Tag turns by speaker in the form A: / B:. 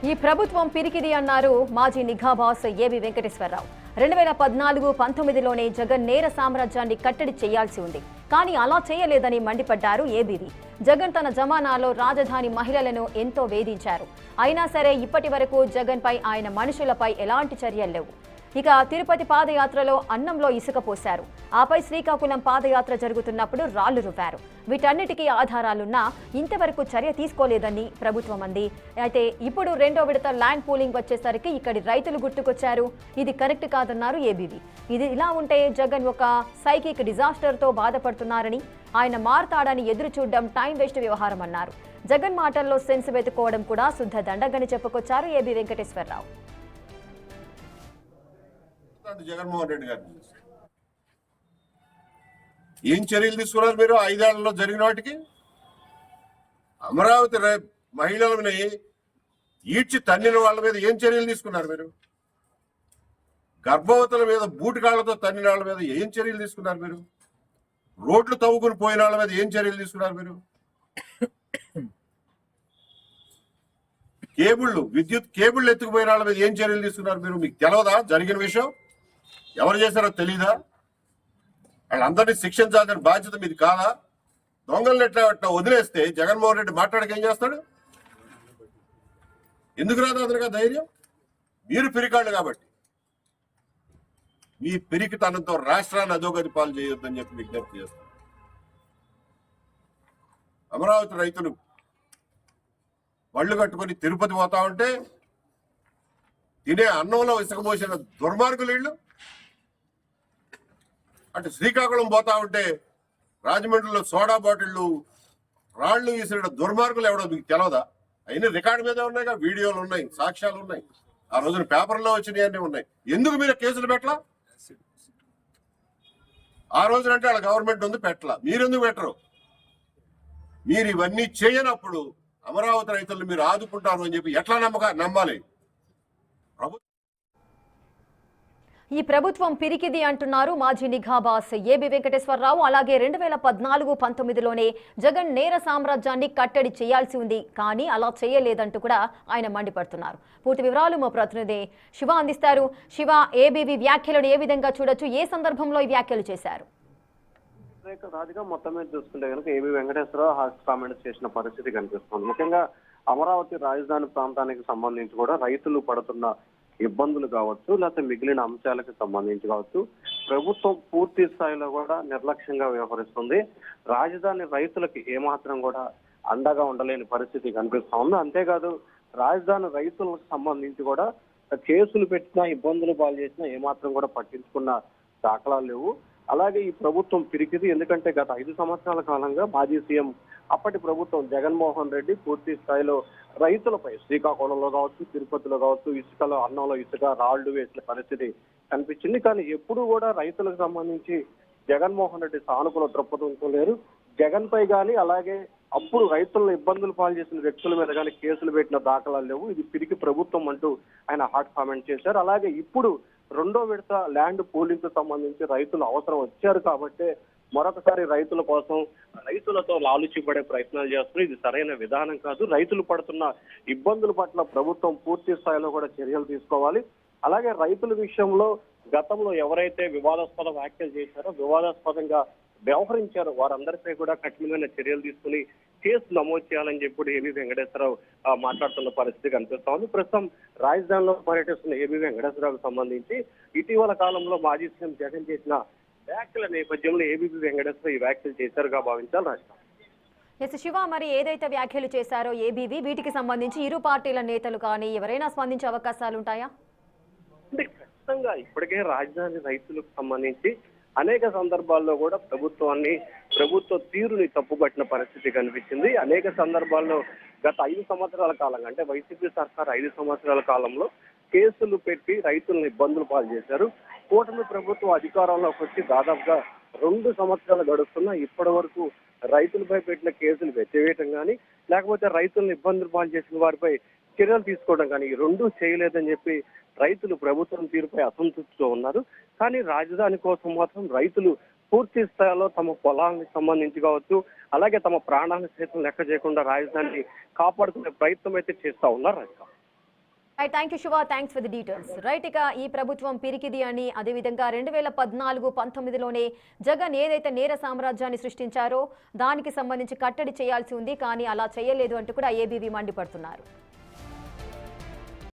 A: ఈ ప్రభుత్వం పిరికిది అన్నారు మాజీ నిఘా బాస్ ఏబి వెంకటేశ్వరరావు. 2014-19లోనే జగన్ నేర సామ్రాజ్యాన్ని కట్టడి చేయాల్సి ఉంది. కానీ అలా చేయలేదని మండిపడ్డారు ఏబీవీ. జగన్ తన జమానాలో రాజధాని మహిళలను ఎంతో వేధించారు. అయినా సరే ఇప్పటి వరకు జగన్ పై ఆయన మనుషులపై ఎలాంటి చర్యలు లేవు. ఇక తిరుపతి పాదయాత్రలో అన్నంలో ఇసుక పోశారు. ఆపై శ్రీకాకుళం పాదయాత్ర జరుగుతున్నప్పుడు రాళ్లు రువ్వారు. వీటన్నిటికీ ఆధారాలున్నా ఇంతవరకు చర్య తీసుకోలేదని ప్రభుత్వం అంది. అయితే ఇప్పుడు రెండో విడత ల్యాండ్ పూలింగ్ వచ్చేసరికి ఇక్కడి రైతులు గుర్తుకొచ్చారు. ఇది కరెక్ట్ కాదన్నారు ఏబీవీ. ఇది ఇలా ఉంటే జగన్ ఒక సైకిక్ డిజాస్టర్తో బాధపడుతున్నారని, ఆయన మారతాడని ఎదురు చూడడం టైం వేస్ట్ వ్యవహారం అన్నారు. జగన్ మాటల్లో సెన్స్ వెతుకోవడం కూడా శుద్ధ దండగని చెప్పుకొచ్చారు ఏబి వెంకటేశ్వరరావు.
B: జగన్మోహన్ రెడ్డి గారు ఏం చర్యలు తీసుకున్నారు మీరు 5 ఏళ్లలో జరిగిన వాటికి? అమరావతి మహిళలని ఈడ్చి తన్నిన వాళ్ళ మీద ఏం చర్యలు తీసుకున్నారు మీరు? గర్భవతుల మీద బూటికాళ్లతో తన్నిన వాళ్ళ మీద ఏం చర్యలు తీసుకున్నారు మీరు? రోడ్లు తవ్వుకుని పోయిన వాళ్ళ మీద ఏం చర్యలు తీసుకున్నారు మీరు? విద్యుత్ కేబుళ్ళు ఎత్తుకుపోయిన వాళ్ళ మీద ఏం చర్యలు తీసుకున్నారు మీరు? మీకు తెలియదా జరిగిన విషయం? ఎవరు చేశారో తెలీదా? వాళ్ళందరినీ శిక్షించాల్సిన బాధ్యత మీది కాదా? దొంగలను ఎట్లా వదిలేస్తే జగన్మోహన్ రెడ్డి మాట్లాడక ఏం చేస్తాడు? ఎందుకు రాదు అతనిగా ధైర్యం? మీరు పిరికాళ్ళు కాబట్టి మీ పిరికితనంతో రాష్ట్రాన్ని అధోగతి పాలు చేయొద్దని చెప్పి విజ్ఞప్తి చేస్తాను. అమరావతి రైతులు బళ్ళు కట్టుకొని తిరుపతి పోతా ఉంటే తినే అన్నంలో ఇసుక పోసిన దుర్మార్గులు వీళ్ళు. అటు శ్రీకాకుళం పోతా ఉంటే రాజమండ్రిలో సోడా బాటిళ్లు రాళ్లు విసిరిన దుర్మార్గులు ఎవడో మీకు తెలవదా? అయినా రికార్డు మీద ఉన్నాయిగా, వీడియోలు ఉన్నాయి, సాక్ష్యాలు ఉన్నాయి, ఆ రోజున పేపర్లో వచ్చినాయి అన్నీ ఉన్నాయి. ఎందుకు మీరు కేసులు పెట్టలా? ఆ రోజునంటే వాళ్ళ గవర్నమెంట్ ఉంది పెట్టలా, మీరెందుకు పెట్టరు? మీరు ఇవన్నీ చేయనప్పుడు అమరావతి రైతులను మీరు ఆదుకుంటారు అని చెప్పి ఎట్లా నమ్మాలి?
A: ఈ ప్రభుత్వం పిరికిది అంటున్నారు మాజీ నిఘా బాస్ ఏబి వెంకటేశ్వరరావు. అలాగే 2014-19లోనే జగన్ నేర సామ్రాజ్యాన్ని కట్టడి చేయాల్సి ఉంది, కానీ అలా చేయలేదంటూ కూడా ఆయన మండిపడుతున్నారు. పూర్తి వివరాలు మా ప్రతినిధి శివ అందిస్తారు. శివ, ఏబీవీ వ్యాఖ్యలను ఏ విధంగా చూడొచ్చు? ఏ సందర్భంలో ఈ వ్యాఖ్యలు చేశారు?
C: రాజుగా మొత్తం మీద చూసుకుంటే కనుక ఏబి వెంకటేశ్వరరావు హార్ష్ కామెంట్స్ చేసిన పరిస్థితి కనిపిస్తుంది. ముఖ్యంగా అమరావతి రాజధాని ప్రాంతానికి సంబంధించి కూడా రైతులు పడుతున్న ఇబ్బందులు కావచ్చు, లేకపోతే మిగిలిన అంశాలకు సంబంధించి కావచ్చు, ప్రభుత్వం పూర్తి స్థాయిలో కూడా నిర్లక్ష్యంగా వ్యవహరిస్తుంది. రాజధాని రైతులకి ఏమాత్రం కూడా అండగా ఉండలేని పరిస్థితి కనిపిస్తా ఉంది. అంతేకాదు రాజధాని రైతులకు సంబంధించి కూడా కేసులు పెట్టినా, ఇబ్బందులు పాలు చేసినా ఏమాత్రం కూడా పట్టించుకున్న దాఖలాలు లేవు. అలాగే ఈ ప్రభుత్వం పిరికిది. ఎందుకంటే గత 5 సంవత్సరాల కాలంగా మాజీ సీఎం అప్పటి ప్రభుత్వం జగన్మోహన్ రెడ్డి పూర్తి స్థాయిలో రైతులపై శ్రీకాకుళంలో కావచ్చు, తిరుపతిలో కావచ్చు, ఇసుకలో అన్నంలో ఇసుక రాళ్లు వేసిన పరిస్థితి కనిపించింది. కానీ ఎప్పుడూ కూడా రైతులకు సంబంధించి జగన్మోహన్ రెడ్డి సానుకూల దృక్పథంతో లేరు. జగన్ పై కానీ, అలాగే అప్పుడు రైతులను ఇబ్బందులు పాలు చేసిన వ్యక్తుల మీద కానీ కేసులు పెట్టిన దాఖలాలు లేవు. ఇది పిరికి ప్రభుత్వం అంటూ ఆయన హాట్ కామెంట్ చేశారు. అలాగే ఇప్పుడు రెండో విడత ల్యాండ్ పూలింగ్ కు సంబంధించి రైతులు అవసరం వచ్చారు కాబట్టి మరొకసారి రైతుల కోసం రైతులతో లాలుచి పడే ప్రయత్నాలు చేస్తున్నారు. ఇది సరైన విధానం కాదు. రైతులు పడుతున్న ఇబ్బందుల పట్ల ప్రభుత్వం పూర్తి స్థాయిలో కూడా చర్యలు తీసుకోవాలి. అలాగే రైతుల విషయంలో గతంలో ఎవరైతే వివాదాస్పద వ్యాఖ్యలు చేశారో, వివాదాస్పదంగా వ్యవహరించారో వారందరిపై కూడా కఠినమైన చర్యలు తీసుకుని కేసు నమోదు చేయాలని చెప్పి ఏబి వెంకటేశ్వరరావు మాట్లాడుతున్న పరిస్థితి కనిపిస్తా ఉంది. ప్రస్తుతం రాజధానిలో పర్యటిస్తున్న ఏబి వెంకటేశ్వరరావుకు సంబంధించి ఇటీవల కాలంలో మాజీ సీఎం జగన్ చేసిన వ్యాఖ్యల నేపథ్యంలో ఏబీపీ వెంకటేశ్వర ఈ వ్యాఖ్యలు చేశారుగా భావించాలి. రాష్ట్రం
A: శివ, మరి ఏదైతే వ్యాఖ్యలు చేశారో ఏబీవీ, వీటికి సంబంధించి ఇరు పార్టీల నేతలు కానీ ఎవరైనా స్పందించే అవకాశాలు ఉంటాయా?
C: అంటే ఖచ్చితంగా ఇప్పటికే రాజధాని రైతులకు సంబంధించి అనేక సందర్భాల్లో కూడా ప్రభుత్వ తీరుని తప్పుపట్టిన పరిస్థితి కనిపించింది. అనేక సందర్భాల్లో గత 5 సంవత్సరాల కాలంగా, అంటే వైసీపీ సర్కార్ 5 సంవత్సరాల కాలంలో కేసులు పెట్టి రైతులను ఇబ్బందులు పాలు చేశారు. కూటమి ప్రభుత్వం అధికారంలోకి వచ్చి దాదాపుగా 2 సంవత్సరాలు గడుస్తున్నా ఇప్పటి వరకు రైతులపై పెట్టిన కేసులు వెచ్చివేయటం కానీ, లేకపోతే రైతులను ఇబ్బందులు పాలు చేసిన వారిపై చర్యలు తీసుకోవడం కానీ ఈ రెండూ చేయలేదని చెప్పి రైతులు ప్రభుత్వం తీరుపై అసంతృప్తితో ఉన్నారు. కానీ రాజధాని కోసం మాత్రం రైతులు పూర్తి స్థాయిలో తమ పొలానికి సంబంధించి కావచ్చు, అలాగే తమ ప్రాణాలను సైతం లెక్క చేయకుండా రాజధానిని కాపాడుకునే ప్రయత్నం అయితే చేస్తా ఉన్నారు.
A: Thank you Shiva, thanks for the details. Right, ఇక ఈ ప్రభుత్వం పిరికిది అని, అదేవిధంగా 2014-19లోనే జగన్ ఏదైతే నేర సామ్రాజ్యాన్ని సృష్టించారో దానికి సంబంధించి కట్టడి చేయాల్సి ఉంది, కానీ అలా చేయలేదు అంటూ కూడా ఏబీవీ మండిపడుతున్నారు.